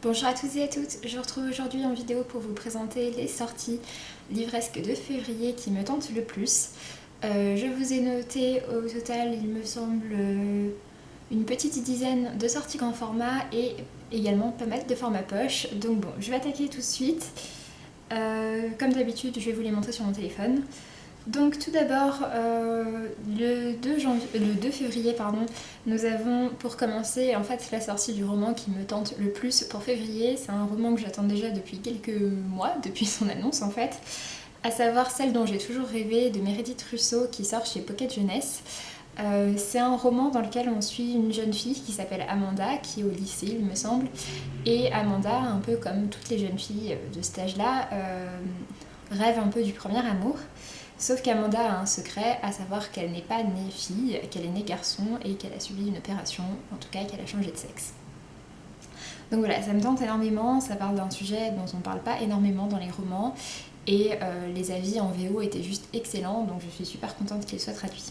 Bonjour à tous et à toutes, je vous retrouve aujourd'hui en vidéo pour vous présenter les sorties livresques de février qui me tentent le plus. Je vous ai noté au total, il me semble, une petite dizaine de sorties grand format et également pas mal de format poche. Donc bon, je vais attaquer tout de suite. Comme d'habitude, je vais vous les montrer sur mon téléphone. Donc tout d'abord, le 2 février, nous avons pour commencer en fait la sortie du roman qui me tente le plus pour février. C'est un roman que j'attends déjà depuis quelques mois, depuis son annonce en fait, à savoir Celle dont j'ai toujours rêvé de Meredith Russo qui sort chez Pocket Jeunesse. C'est un roman dans lequel on suit une jeune fille qui s'appelle Amanda, qui est au lycée il me semble, et Amanda, un peu comme toutes les jeunes filles de cet âge-là, rêve un peu du premier amour. Sauf qu'Amanda a un secret, à savoir qu'elle n'est pas née fille, qu'elle est née garçon et qu'elle a subi une opération, en tout cas qu'elle a changé de sexe. Donc voilà, ça me tente énormément, ça parle d'un sujet dont on ne parle pas énormément dans les romans et les avis en VO étaient juste excellents, donc je suis super contente qu'il soit traduit.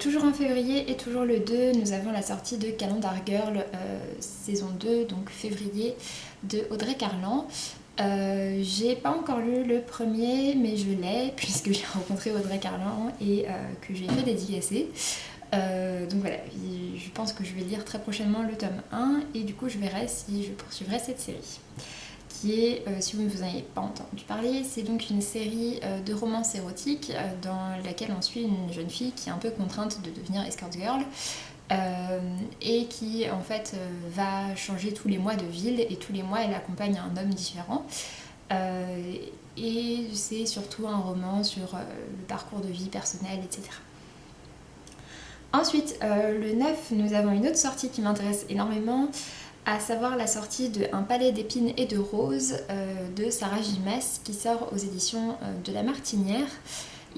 Toujours en février et toujours le 2, nous avons la sortie de Calendar Girl saison 2, donc février, de Audrey Carlan. J'ai pas encore lu le premier, mais je l'ai puisque j'ai rencontré Audrey Carlan et que j'ai fait dédicacer. Donc voilà, je pense que je vais lire très prochainement le tome 1 et du coup je verrai si je poursuivrai cette série. Qui est, si vous ne vous en avez pas entendu parler, c'est donc une série de romances érotiques dans laquelle on suit une jeune fille qui est un peu contrainte de devenir escort girl. Et qui en fait va changer tous les mois de ville et tous les mois elle accompagne un homme différent. Et c'est surtout un roman sur le parcours de vie personnel, etc. Ensuite, le 9, nous avons une autre sortie qui m'intéresse énormément, à savoir la sortie de Un palais d'épines et de roses de Sarah J. Maas qui sort aux éditions de La Martinière.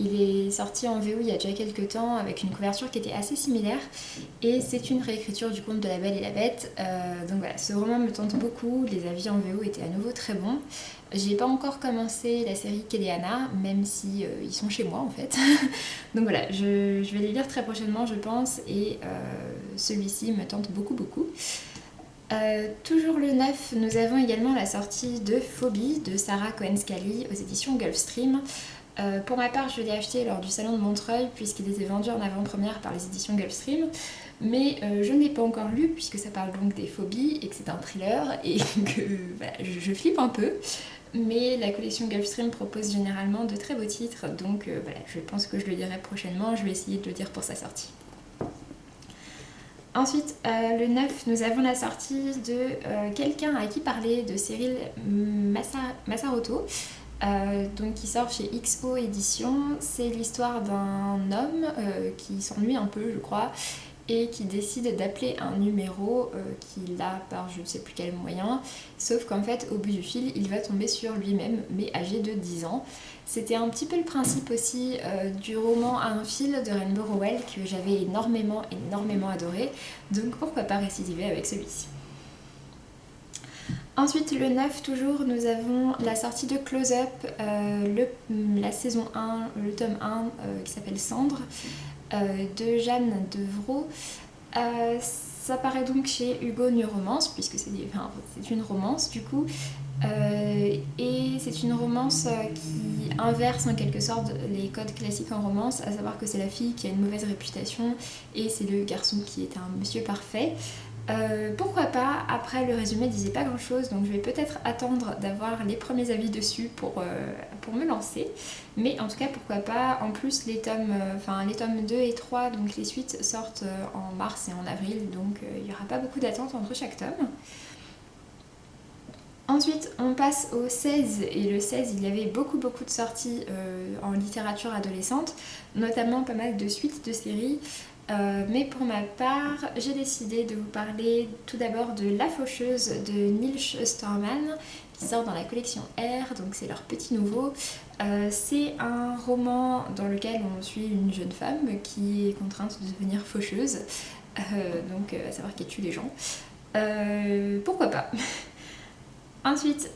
Il est sorti en VO il y a déjà quelques temps avec une couverture qui était assez similaire et c'est une réécriture du conte de La Belle et la Bête. Donc voilà, ce roman me tente beaucoup, les avis en VO étaient à nouveau très bons. J'ai pas encore commencé la série Kéléana, même si ils sont chez moi en fait. Donc voilà, je vais les lire très prochainement je pense et celui-ci me tente beaucoup. Toujours le 9, nous avons également la sortie de Phobie de Sarah Cohen-Scally aux éditions Gulfstream. Pour ma part, je l'ai acheté lors du salon de Montreuil puisqu'il était vendu en avant-première par les éditions Gulfstream, mais je ne l'ai pas encore lu puisque ça parle donc des phobies et que c'est un thriller et que voilà, je flippe un peu. Mais la collection Gulfstream propose généralement de très beaux titres, donc voilà, je pense que je le lirai prochainement, je vais essayer de le lire pour sa sortie. Ensuite, le 9, nous avons la sortie de Quelqu'un à qui parler de Cyril Massaroto. Donc qui sort chez XO Éditions. C'est l'histoire d'un homme qui s'ennuie un peu je crois et qui décide d'appeler un numéro qu'il a par je ne sais plus quel moyen, sauf qu'en fait au bout du fil il va tomber sur lui-même mais âgé de 10 ans. C'était un petit peu le principe aussi du roman À un fil de Rainbow Rowell que j'avais énormément adoré, donc pourquoi pas récidiver avec celui-ci. Ensuite, le 9, toujours, nous avons la sortie de Close Up, la saison 1, le tome 1 qui s'appelle Cendre, de Jeanne Devroux. Ça paraît donc chez Hugo New Romance, puisque c'est une romance du coup. Et c'est une romance qui inverse en quelque sorte les codes classiques en romance, à savoir que c'est la fille qui a une mauvaise réputation et c'est le garçon qui est un monsieur parfait. Pourquoi pas, après le résumé disait pas grand chose donc je vais peut-être attendre d'avoir les premiers avis dessus pour me lancer, mais en tout cas pourquoi pas. En plus les tomes 2 et 3, donc les suites sortent en mars et en avril, donc il n'y aura pas beaucoup d'attente entre chaque tome. Ensuite on passe au 16 et le 16 il y avait beaucoup de sorties en littérature adolescente, notamment pas mal de suites de séries. Mais pour ma part, j'ai décidé de vous parler tout d'abord de La Faucheuse de Nils Ostermann qui sort dans la collection R, donc c'est leur petit nouveau. C'est un roman dans lequel on suit une jeune femme qui est contrainte de devenir faucheuse, donc à savoir qu'elle tue les gens. Pourquoi pas. Ensuite,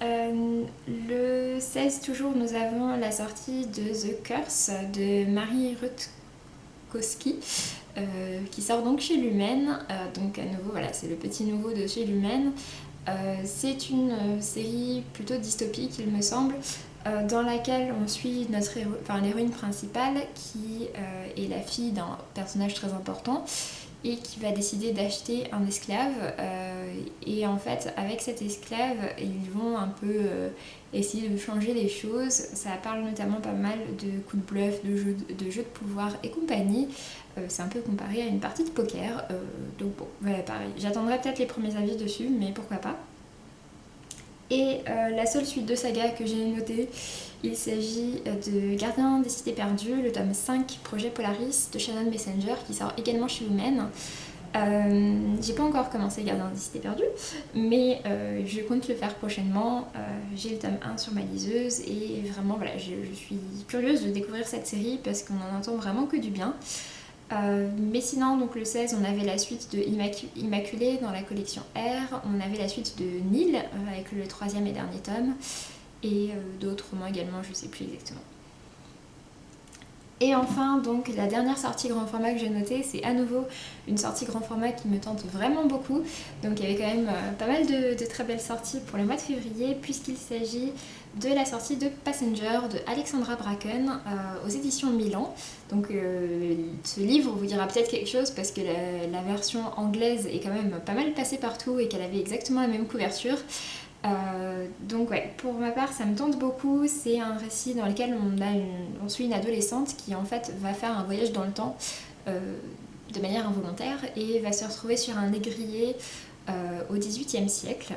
le 16 toujours, nous avons la sortie de The Curse de Marie Ruth Bukowski, qui sort donc chez Lumen. Donc à nouveau, voilà, c'est le petit nouveau de chez Lumen. C'est une série plutôt dystopique, il me semble, dans laquelle on suit l'héroïne principale qui est la fille d'un personnage très important et qui va décider d'acheter un esclave. Et en fait, avec cet esclave, ils vont un peu essayer de changer les choses. Ça parle notamment pas mal de coups de bluff, de jeux de pouvoir et compagnie. C'est un peu comparé à une partie de poker. Donc bon, voilà, pareil. J'attendrai peut-être les premiers avis dessus, mais pourquoi pas. Et la seule suite de saga que j'ai notée, il s'agit de Gardien des Cités Perdues, le tome 5, projet Polaris de Shannon Messenger, qui sort également chez Lumen. J'ai pas encore commencé Gardien des Cités Perdues, mais je compte le faire prochainement. J'ai le tome 1 sur ma liseuse et vraiment voilà, je suis curieuse de découvrir cette série parce qu'on en entend vraiment que du bien. Mais sinon, donc le 16, on avait la suite de Immaculée dans la collection R, on avait la suite de Nil avec le 3e et dernier tome, et d'autres romans également, je sais plus exactement. Et enfin, donc la dernière sortie grand format que j'ai notée, c'est à nouveau une sortie grand format qui me tente vraiment beaucoup. Donc il y avait quand même pas mal de très belles sorties pour le mois de février, puisqu'il s'agit de la sortie de Passenger de Alexandra Bracken aux éditions Milan. Donc ce livre vous dira peut-être quelque chose parce que la version anglaise est quand même pas mal passée partout et qu'elle avait exactement la même couverture. Donc ouais, pour ma part ça me tente beaucoup. C'est un récit dans lequel on suit une adolescente qui en fait va faire un voyage dans le temps de manière involontaire et va se retrouver sur un négrier au XVIIIe siècle.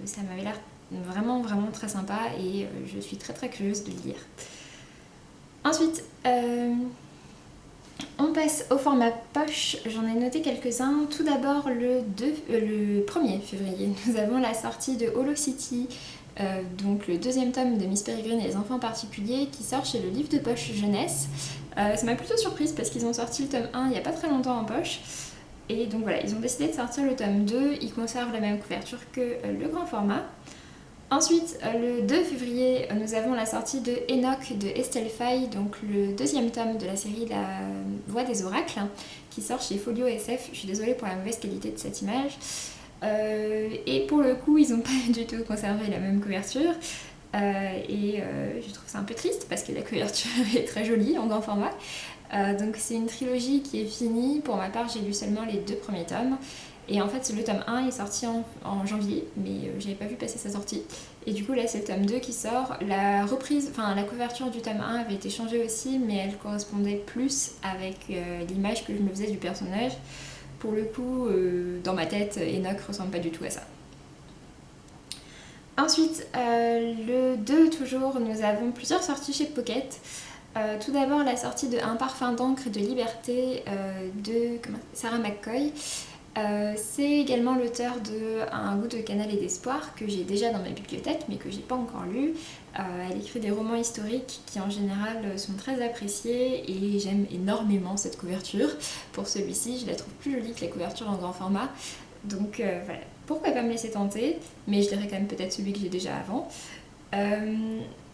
Ça m'avait l'air vraiment très sympa et je suis très curieuse de le lire. Ensuite, on passe au format poche, j'en ai noté quelques-uns. Tout d'abord le 1er février, nous avons la sortie de Holocity, donc le 2e tome de Miss Peregrine et les enfants particuliers qui sort chez le livre de poche jeunesse. Ça m'a plutôt surprise parce qu'ils ont sorti le tome 1 il n'y a pas très longtemps en poche. Et donc voilà, ils ont décidé de sortir le tome 2, ils conservent la même couverture que le grand format. Ensuite, le 2 février, nous avons la sortie de Enoch de Estelle Faye, donc le 2e tome de la série La Voix des Oracles, qui sort chez Folio SF. Je suis désolée pour la mauvaise qualité de cette image. Et pour le coup, ils n'ont pas du tout conservé la même couverture. Je trouve ça un peu triste parce que la couverture est très jolie en grand format. Donc c'est une trilogie qui est finie. Pour ma part, j'ai lu seulement les 2 premiers tomes. Et en fait, le tome 1 est sorti en janvier, mais j'avais pas vu passer sa sortie. Et du coup, là, c'est le tome 2 qui sort. La couverture du tome 1 avait été changée aussi, mais elle correspondait plus avec l'image que je me faisais du personnage. Pour le coup, dans ma tête, Enoch ressemble pas du tout à ça. Ensuite, le 2 toujours, nous avons plusieurs sorties chez Pocket. Tout d'abord, la sortie de Un parfum d'encre et de liberté de Sarah McCoy. C'est également l'auteur de Un goût de cannelle et d'espoir que j'ai déjà dans ma bibliothèque mais que j'ai pas encore lu. Elle écrit des romans historiques qui en général sont très appréciés et j'aime énormément cette couverture. Pour celui-ci, je la trouve plus jolie que la couverture en grand format. Donc voilà, pourquoi pas me laisser tenter, mais je dirais quand même peut-être celui que j'ai déjà avant.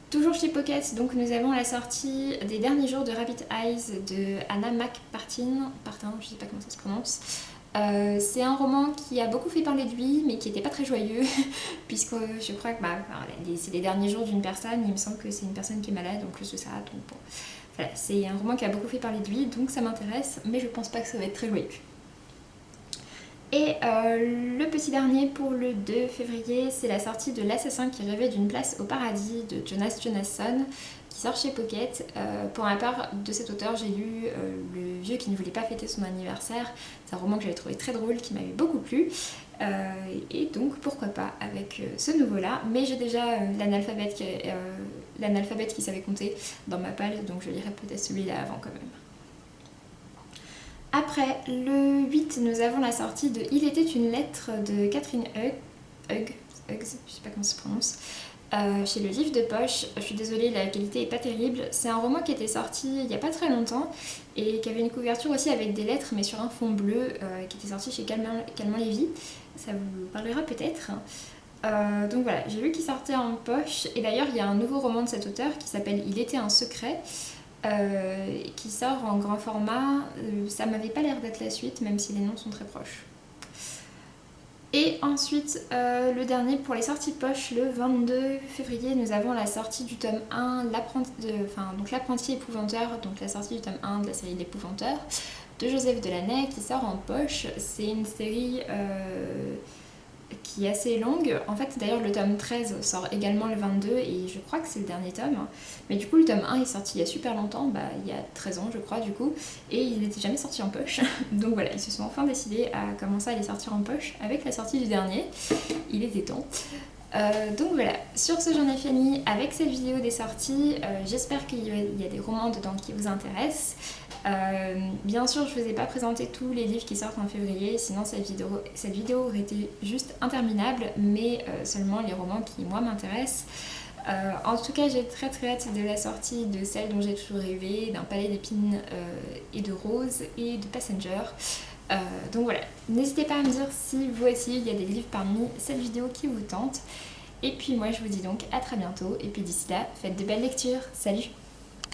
Toujours chez Pocket, donc nous avons la sortie des derniers jours de Rabbit Eyes de Anna McPartin, je sais pas comment ça se prononce. C'est un roman qui a beaucoup fait parler de lui mais qui n'était pas très joyeux puisque je crois que c'est les derniers jours d'une personne, il me semble que c'est une personne qui est malade en plus de ça, donc bon, voilà, c'est un roman qui a beaucoup fait parler de lui donc ça m'intéresse mais je pense pas que ça va être très joyeux. Et le petit dernier pour le 2 février, c'est la sortie de L'assassin qui rêvait d'une place au paradis de Jonas Jonasson qui sort chez Pocket. Pour ma part, de cet auteur, j'ai lu Le vieux qui ne voulait pas fêter son anniversaire. C'est un roman que j'avais trouvé très drôle, qui m'avait beaucoup plu. Et donc, pourquoi pas avec ce nouveau-là. Mais j'ai déjà l'analphabète qui savait compter dans ma palle, donc je lirai peut-être celui-là avant quand même. Après, le 8, nous avons la sortie de Il était une lettre de Catherine Hughes, je sais pas comment ça se prononce, chez le livre de poche. Je suis désolée, la qualité est pas terrible. C'est un roman qui était sorti il y a pas très longtemps et qui avait une couverture aussi avec des lettres mais sur un fond bleu, qui était sorti chez Calment Lévy. Ça vous parlera peut-être. Donc voilà, j'ai vu qu'il sortait en poche et d'ailleurs il y a un nouveau roman de cet auteur qui s'appelle Il était un secret. qui sort en grand format. Ça m'avait pas l'air d'être la suite, même si les noms sont très proches. Et ensuite, le dernier pour les sorties poche, le 22 février, nous avons la sortie du tome 1, l'apprenti épouvanteur, donc la sortie du tome 1 de la série L'Épouvanteur, de Joseph Delaney, qui sort en poche. C'est une série qui est assez longue. En fait, d'ailleurs, le tome 13 sort également le 22 et je crois que c'est le dernier tome. Mais du coup, le tome 1 est sorti il y a super longtemps, il y a 13 ans, je crois, du coup, et il n'était jamais sorti en poche. Donc voilà, ils se sont enfin décidés à commencer à les sortir en poche avec la sortie du dernier. Il était temps. Donc voilà, sur ce j'en ai fini avec cette vidéo des sorties. J'espère qu'il y a des romans dedans qui vous intéressent. Bien sûr, je ne vous ai pas présenté tous les livres qui sortent en février, sinon cette vidéo aurait été juste interminable, mais seulement les romans qui moi m'intéressent. En tout cas, j'ai très hâte de la sortie de celle dont j'ai toujours rêvé, d'un palais d'épines et de roses et de Passenger. Donc voilà, n'hésitez pas à me dire si vous aussi il y a des livres parmi cette vidéo qui vous tentent. Et puis moi je vous dis donc à très bientôt, et puis d'ici là, faites de belles lectures. Salut!